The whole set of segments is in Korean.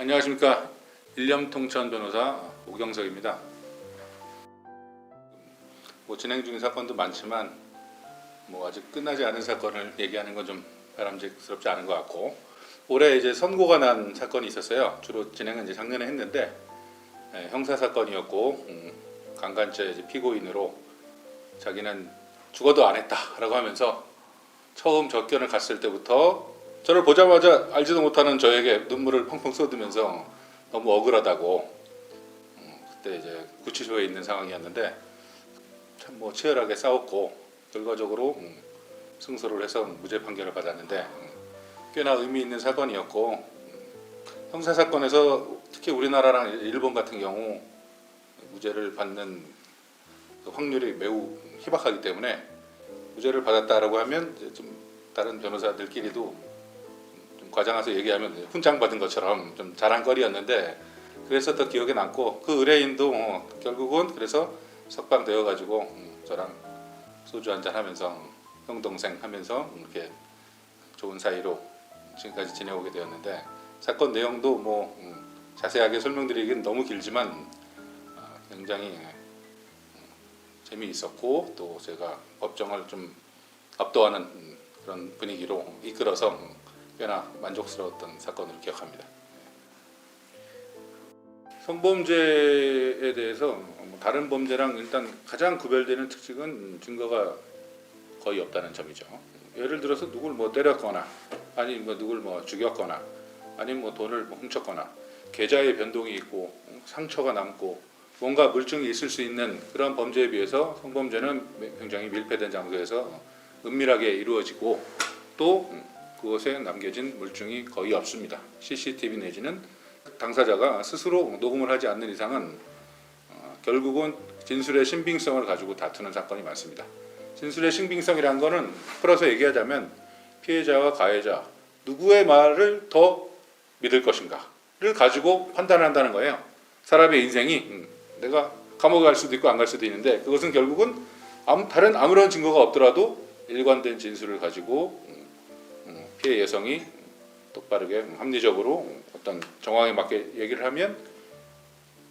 안녕하십니까. 일념통천 변호사 오경석입니다. 진행 중인 사건도 많지만 아직 끝나지 않은 사건을 얘기하는 건 좀 바람직스럽지 않은 것 같고, 올해 이제 선고가 난 사건이 있었어요. 주로 진행은 이제 작년에 했는데 형사 사건이었고, 강간죄 이제 피고인으로 자기는 죽어도 안 했다라고 하면서 처음 접견을 갔을 때부터 저를 보자마자 알지도 못하는 저에게 눈물을 펑펑 쏟으면서 너무 억울하다고, 그때 이제 구치소에 있는 상황이었는데 참 치열하게 싸웠고 결과적으로 승소를 해서 무죄 판결을 받았는데, 꽤나 의미 있는 사건이었고, 형사 사건에서 특히 우리나라랑 일본 같은 경우 무죄를 받는 확률이 매우 희박하기 때문에 무죄를 받았다라고 하면 이제 좀 다른 변호사들끼리도 좀 과장해서 얘기하면 훈장 받은 것처럼 좀 자랑거리였는데, 그래서 더 기억에 남고, 그 의뢰인도 결국은 그래서 석방되어 가지고 저랑 소주 한잔 하면서 형 동생 하면서 이렇게 좋은 사이로 지금까지 지내오게 되었는데, 사건 내용도 자세하게 설명드리기는 너무 길지만 굉장히 재미있었고, 또 제가 법정을 좀 압도하는 그런 분위기로 이끌어서 꽤나 만족스러웠던 사건으로 기억합니다. 성범죄에 대해서 다른 범죄랑 일단 가장 구별되는 특징은 증거가 거의 없다는 점이죠. 예를 들어서 누굴 때렸거나, 아니 누굴 죽였거나, 아니면 돈을 훔쳤거나, 계좌의 변동이 있고 상처가 남고 뭔가 물증이 있을 수 있는 그런 범죄에 비해서 성범죄는 굉장히 밀폐된 장소에서 은밀하게 이루어지고, 또 그것에 남겨진 물증이 거의 없습니다. CCTV 내지는 당사자가 스스로 녹음을 하지 않는 이상은 결국은 진술의 신빙성을 가지고 다투는 사건이 많습니다. 진술의 신빙성이라는 거는 풀어서 얘기하자면 피해자와 가해자 누구의 말을 더 믿을 것인가를 가지고 판단한다는 거예요. 사람의 인생이 내가 감옥에 갈 수도 있고 안 갈 수도 있는데, 그것은 결국은 다른 아무런 증거가 없더라도 일관된 진술을 가지고 피해 여성이 똑바르게 합리적으로 어떤 정황에 맞게 얘기를 하면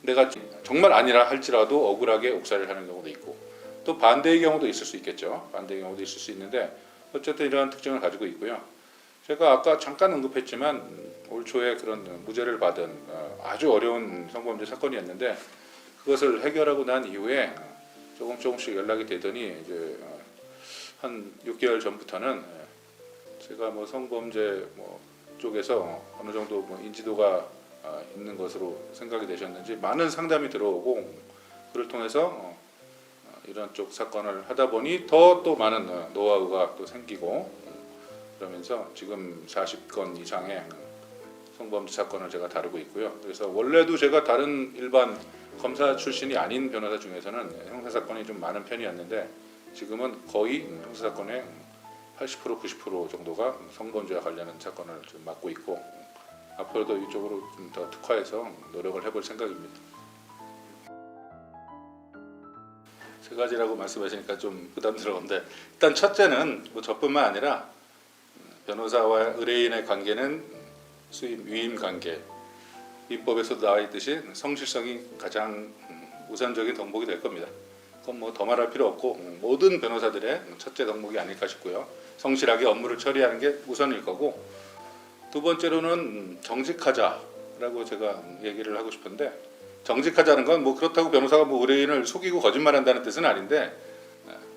내가 정말 아니라 할지라도 억울하게 옥살이를 하는 경우도 있고, 또 반대의 경우도 있을 수 있겠죠. 반대의 경우도 있을 수 있는데 어쨌든 이러한 특징을 가지고 있고요. 제가 아까 잠깐 언급했지만 올 초에 그런 무죄를 받은 아주 어려운 성범죄 사건이었는데, 그것을 해결하고 난 이후에 조금씩 연락이 되더니 이제 한 6개월 전부터는 제가 성범죄 쪽에서 어느 정도 인지도가 있는 것으로 생각이 되셨는지 많은 상담이 들어오고, 그를 통해서 이런 쪽 사건을 하다 보니 더 또 많은 노하우가 또 생기고, 그러면서 지금 40건 이상의 성범죄 사건을 제가 다루고 있고요. 그래서 원래도 제가 다른 일반 검사 출신이 아닌 변호사 중에서는 형사 사건이 좀 많은 편이었는데, 지금은 거의 형사 사건의 80% 90% 정도가 성범죄와 관련한 사건을 좀 맡고 있고, 앞으로도 이쪽으로 좀 더 특화해서 노력을 해볼 생각입니다. 세 가지라고 말씀하시니까 좀 부담스러운데, 일단 첫째는 저뿐만 아니라 변호사와 의뢰인의 관계는 수임 위임 관계, 민법에서도 나와 있듯이 성실성이 가장 우선적인 덕목이 될 겁니다. 그건 더 말할 필요 없고 모든 변호사들의 첫째 덕목이 아닐까 싶고요. 성실하게 업무를 처리하는 게 우선일 거고, 두 번째로는 정직하자라고 제가 얘기를 하고 싶은데, 정직하자는 건 그렇다고 변호사가 의뢰인을 속이고 거짓말한다는 뜻은 아닌데,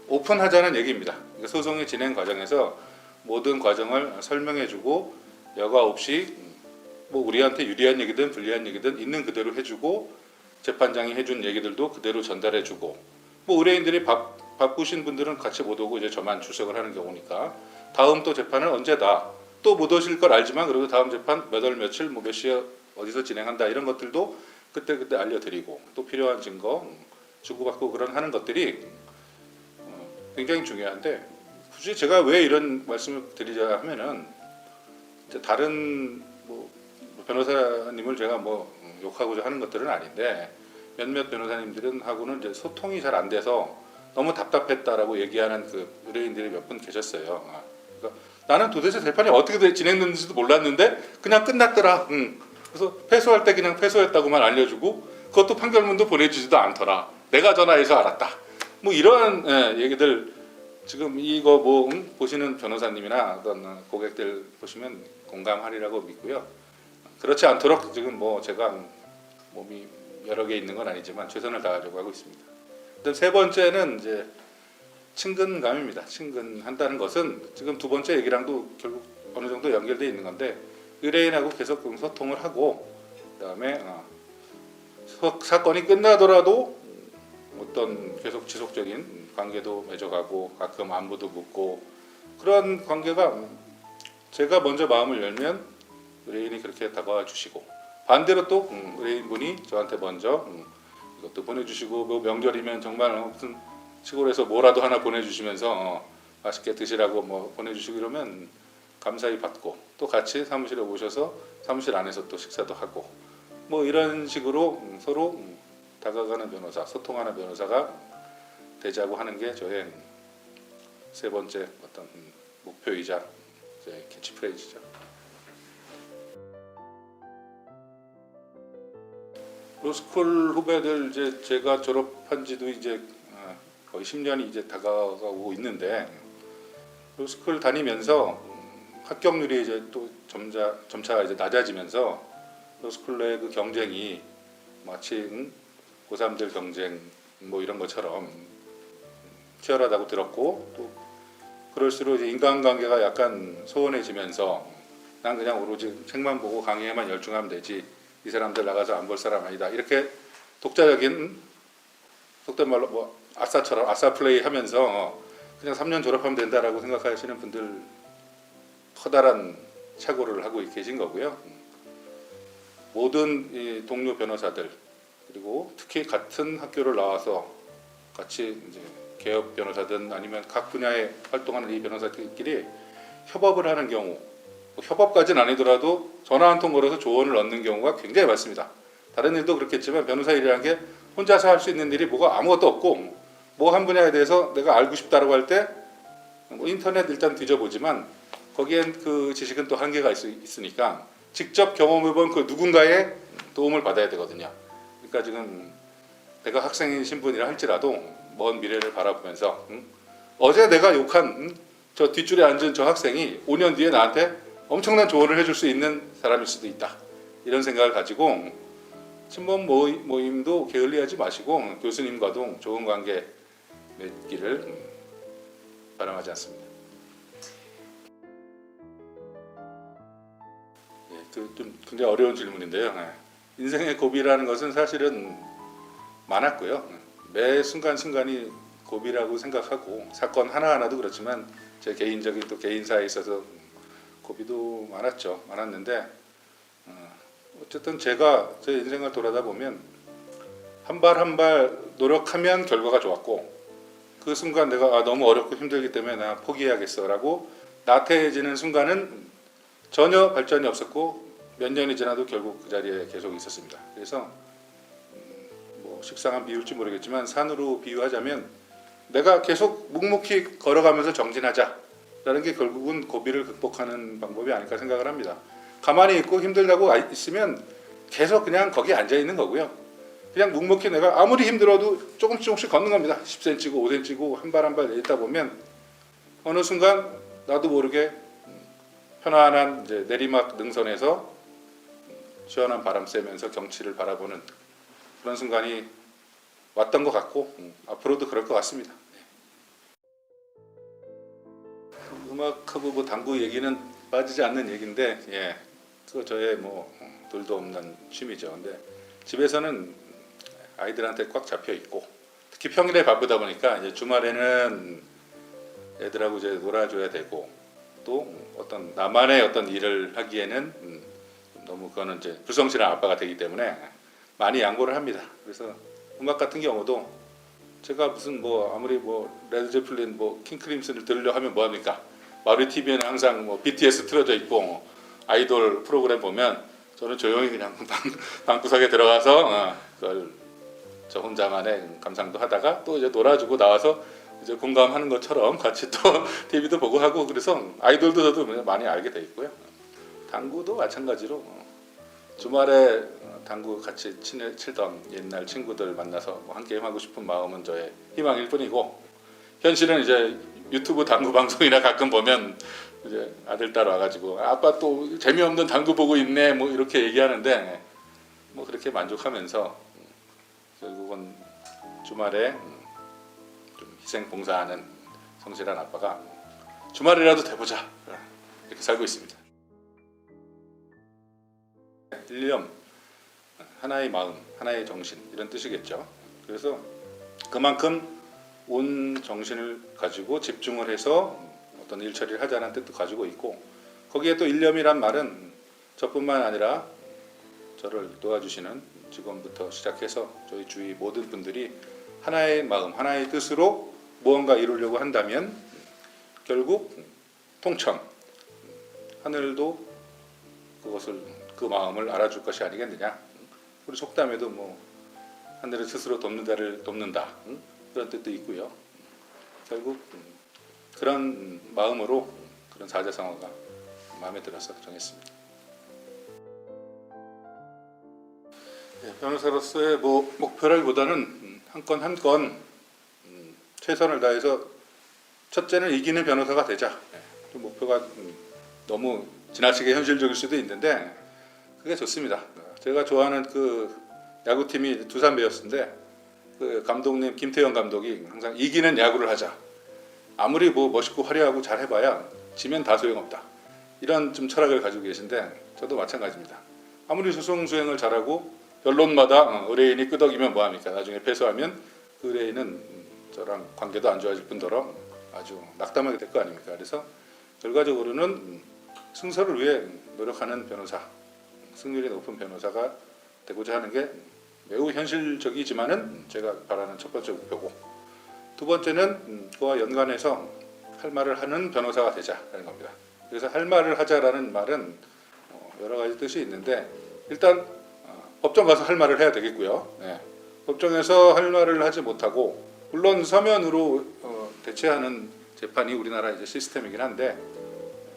오픈하자는 얘기입니다. 그러니까 소송의 진행 과정에서 모든 과정을 설명해주고 여과 없이 우리한테 유리한 얘기든 불리한 얘기든 있는 그대로 해주고, 재판장이 해준 얘기들도 그대로 전달해주고, 의뢰인들이 바쁘신 분들은 같이 못 오고 이제 저만 출석을 하는 경우니까 다음 또 재판은 언제다, 또 못 오실 걸 알지만 그래도 다음 재판 몇 월 며칠 몇 시에 어디서 진행한다, 이런 것들도 그때 알려드리고, 또 필요한 증거 주고받고 그런 하는 것들이 굉장히 중요한데, 굳이 제가 왜 이런 말씀을 드리자 하면은 다른 변호사님을 제가 욕하고자 하는 것들은 아닌데, 몇몇 변호사님들은 하고는 이제 소통이 잘 안 돼서 너무 답답했다라고 얘기하는 그 의뢰인들이 몇 분 계셨어요. 그러니까 나는 도대체 재판이 어떻게 진행됐는지도 몰랐는데 그냥 끝났더라. 그래서 패소할 때 그냥 패소했다고만 알려주고 그것도 판결문도 보내주지도 않더라. 내가 전화해서 알았다. 뭐 이런 얘기들 지금 이거 뭐 보시는 변호사님이나 어떤 고객들 보시면 공감하리라고 믿고요. 그렇지 않도록 지금 뭐 제가 몸이 여러 개 있는 건 아니지만 최선을 다하려고 하고 있습니다. 세 번째는 이제 친근감입니다. 친근한다는 것은 지금 두 번째 얘기랑도 결국 어느 정도 연결되어 있는 건데 의뢰인하고 계속 소통을 하고 그다음에 사건이 끝나더라도 어떤 계속 지속적인 관계도 맺어가고 가끔 안부도 묻고 그런 관계가 제가 먼저 마음을 열면 의뢰인이 그렇게 다가와 주시고 반대로 또 의뢰인분이 저한테 먼저 이것도 보내주시고 뭐 명절이면 정말 무슨 시골에서 뭐라도 하나 보내주시면서 맛있게 드시라고 뭐 보내주시고 이러면 감사히 받고 또 같이 사무실에 오셔서 사무실 안에서 또 식사도 하고 뭐 이런 식으로 서로 다가가는 변호사, 소통하는 변호사가 되자고 하는 게 저의 세 번째 어떤 목표이자 제 캐치프레이즈죠. 로스쿨 후배들 이제 제가 졸업한 지도 이제 거의 10년이 이제 다가가고 있는데 로스쿨 다니면서 합격률이 이제 또 점차 이제 낮아지면서 로스쿨 내 그 경쟁이 마치 고3들 경쟁 뭐 이런 것처럼 치열하다고 들었고 또 그럴수록 이제 인간관계가 약간 소원해지면서 난 그냥 오로지 책만 보고 강의에만 열중하면 되지 이 사람들 나가서 안 볼 사람 아니다 이렇게 독자적인 속된 말로 뭐 아싸처럼 아싸 플레이 하면서 그냥 3년 졸업하면 된다라고 생각하시는 분들 커다란 착오를 하고 계신 거고요. 모든 이 동료 변호사들 그리고 특히 같은 학교를 나와서 같이 이제 개업 변호사든 아니면 각 분야에 활동하는 이 변호사들끼리 협업을 하는 경우 협업까지는 아니더라도 전화 한 통 걸어서 조언을 얻는 경우가 굉장히 많습니다. 다른 일도 그렇겠지만 변호사 일이라는 게 혼자서 할 수 있는 일이 뭐가 아무것도 없고 뭐 한 분야에 대해서 내가 알고 싶다라고 할 때 뭐 인터넷 일단 뒤져보지만 거기엔 그 지식은 또 한계가 있으니까 직접 경험해본 그 누군가의 도움을 받아야 되거든요. 그러니까 지금 내가 학생인 신분이라 할지라도 먼 미래를 바라보면서 어제 내가 욕한 저 뒷줄에 앉은 저 학생이 5년 뒤에 나한테 엄청난 조언을 해줄 수 있는 사람일 수도 있다. 이런 생각을 가지고 친목 모임도 게을리하지 마시고 교수님과도 좋은 관계 맺기를 바람하지 않습니다. 좀 굉장히 어려운 질문인데요. 인생의 고비라는 것은 사실은 많았고요. 매 순간순간이 고비라고 생각하고 사건 하나하나도 그렇지만 제 개인적인 또 개인사에 있어서 고비도 많았는데 어쨌든 제가 제 인생을 돌아다 보면 한 발 한 발 노력하면 결과가 좋았고 그 순간 내가 너무 어렵고 힘들기 때문에 나 포기해야겠어라고 나태해지는 순간은 전혀 발전이 없었고 몇 년이 지나도 결국 그 자리에 계속 있었습니다. 그래서 뭐 식상한 비유일지 모르겠지만 산으로 비유하자면 내가 계속 묵묵히 걸어가면서 정진하자라는 게 결국은 고비를 극복하는 방법이 아닐까 생각을 합니다. 가만히 있고 힘들다고 있으면 계속 그냥 거기 앉아 있는 거고요. 그냥 묵묵히 내가 아무리 힘들어도 조금씩 걷는 겁니다. 10cm고 5cm고 한 발 한 발 내딛다 보면 어느 순간 나도 모르게 편안한 이제 내리막 능선에서 시원한 바람 쐬면서 경치를 바라보는 그런 순간이 왔던 것 같고 앞으로도 그럴 것 같습니다. 음악하고 뭐 당구 얘기는 빠지지 않는 얘기인데 그 저의 뭐 둘도 없는 취미죠. 근데 집에서는 아이들한테 꽉 잡혀 있고 특히 평일에 바쁘다 보니까 이제 주말에는 애들하고 이제 놀아줘야 되고 또 어떤 나만의 어떤 일을 하기에는 너무 그거는 이제 불성실한 아빠가 되기 때문에 많이 양보를 합니다. 그래서 음악 같은 경우도 제가 무슨 뭐 아무리 뭐 레드 제플린 뭐 킹크림슨을 들으려 하면 뭐 합니까? 마루이 TV에는 항상 뭐 BTS 틀어져 있고 아이돌 프로그램 보면 저는 조용히 그냥 방구석에 들어가서 그걸 저 혼자만의 감상도 하다가 또 이제 놀아주고 나와서 이제 공감하는 것처럼 같이 또 TV도 보고 하고 그래서 아이돌도 저도 많이 알게 돼 있고요. 당구도 마찬가지로 주말에 당구 같이 치던 옛날 친구들 만나서 뭐 한 게임 하고 싶은 마음은 저의 희망일 뿐이고, 현실은 이제 유튜브 당구 방송이나 가끔 보면 이제 아들 딸 와가지고 아빠 또 재미없는 당구 보고 있네 뭐 이렇게 얘기하는데, 뭐 그렇게 만족하면서 결국은 주말에 좀 희생 봉사하는 성실한 아빠가 주말이라도 돼보자 이렇게 살고 있습니다. 일념, 하나의 마음, 하나의 정신 이런 뜻이겠죠. 그래서 그만큼 온 정신을 가지고 집중을 해서 어떤 일처리를 하자는 뜻도 가지고 있고, 거기에 또 일념이란 말은 저뿐만 아니라 저를 도와주시는 직원부터 시작해서 저희 주위 모든 분들이 하나의 마음, 하나의 뜻으로 무언가 이루려고 한다면 결국 통천, 하늘도 그것을 그 마음을 알아줄 것이 아니겠느냐. 우리 속담에도 뭐 하늘은 스스로 돕는 자를 돕는다 그런 뜻도 있고요. 결국 그런 마음으로 그런 사자성어가 마음에 들어서 정했습니다. 변호사로서의 뭐 목표라기보다는 한 건 한 건 최선을 다해서 첫째는 이기는 변호사가 되자. 그 목표가 너무 지나치게 현실적일 수도 있는데 그게 좋습니다. 제가 좋아하는 그 야구팀이 두산 베어스인데 그 감독님 김태형 감독이 항상 이기는 야구를 하자. 아무리 뭐 멋있고 화려하고 잘 해봐야 지면 다 소용없다. 이런 좀 철학을 가지고 계신데 저도 마찬가지입니다. 아무리 소송 수행을 잘하고 변론마다 의뢰인이 끄덕이면 뭐합니까? 나중에 패소하면 그 의뢰인은 저랑 관계도 안 좋아질 뿐더러 아주 낙담하게 될 거 아닙니까? 그래서 결과적으로는 승소를 위해 노력하는 변호사, 승률이 높은 변호사가 되고자 하는 게 매우 현실적이지만은 제가 바라는 첫 번째 목표고, 두 번째는 그와 연관해서 할 말을 하는 변호사가 되자라는 겁니다. 그래서 할 말을 하자라는 말은 여러 가지 뜻이 있는데, 일단 법정 가서 할 말을 해야 되겠고요. 네. 법정에서 할 말을 하지 못하고, 물론 서면으로 대체하는 재판이 우리나라 이제 시스템이긴 한데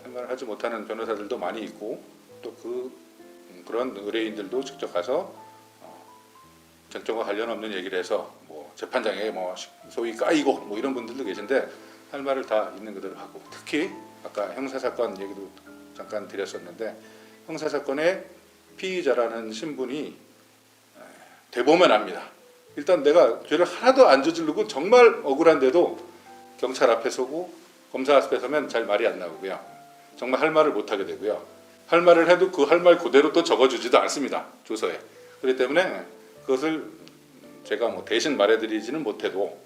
할 말을 하지 못하는 변호사들도 많이 있고, 또 그런 의뢰인들도 직접 가서 쟁점과 관련 없는 얘기를 해서 뭐 재판장에 뭐 소위 까이고 뭐 이런 분들도 계신데 할 말을 다 있는 그대로 하고, 특히 아까 형사사건 얘기도 잠깐 드렸었는데 형사사건의 피의자라는 신분이 대보면 압니다. 일단 내가 죄를 하나도 안 저지르고 정말 억울한데도 경찰 앞에 서고 검사 앞에 서면 잘 말이 안 나오고요. 정말 할 말을 못 하게 되고요. 할 말을 해도 그 할 말 그대로 또 적어주지도 않습니다. 조서에. 그렇기 때문에 그것을 제가 뭐 대신 말해드리지는 못해도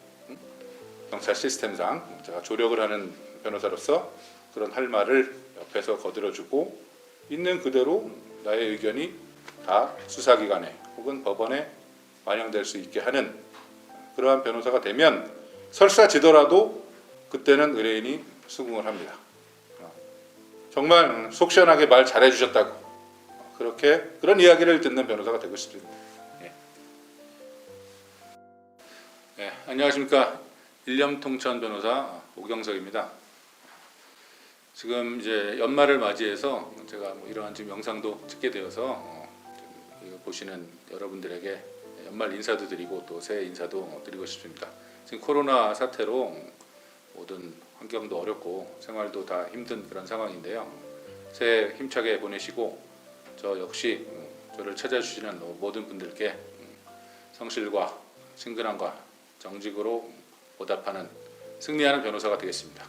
경찰 시스템상 제가 조력을 하는 변호사로서 그런 할 말을 옆에서 거들어주고 있는 그대로 나의 의견이 다 수사기관에 혹은 법원에 반영될 수 있게 하는 그러한 변호사가 되면 설사 지더라도 그때는 의뢰인이 수긍을 합니다. 정말 속 시원하게 말 잘해주셨다고 그런 이야기를 듣는 변호사가 되고 싶습니다. 안녕하십니까. 일념통천 변호사 오경석입니다. 지금 이제 연말을 맞이해서 제가 뭐 이러한 지금 영상도 찍게 되어서 이거 보시는 여러분들에게 연말 인사도 드리고 또 새해 인사도 드리고 싶습니다. 지금 코로나 사태로 모든 환경도 어렵고 생활도 다 힘든 그런 상황인데요. 새해 힘차게 보내시고 저 역시 저를 찾아주시는 모든 분들께 성실과 친근함과 정직으로 보답하는 승리하는 변호사가 되겠습니다.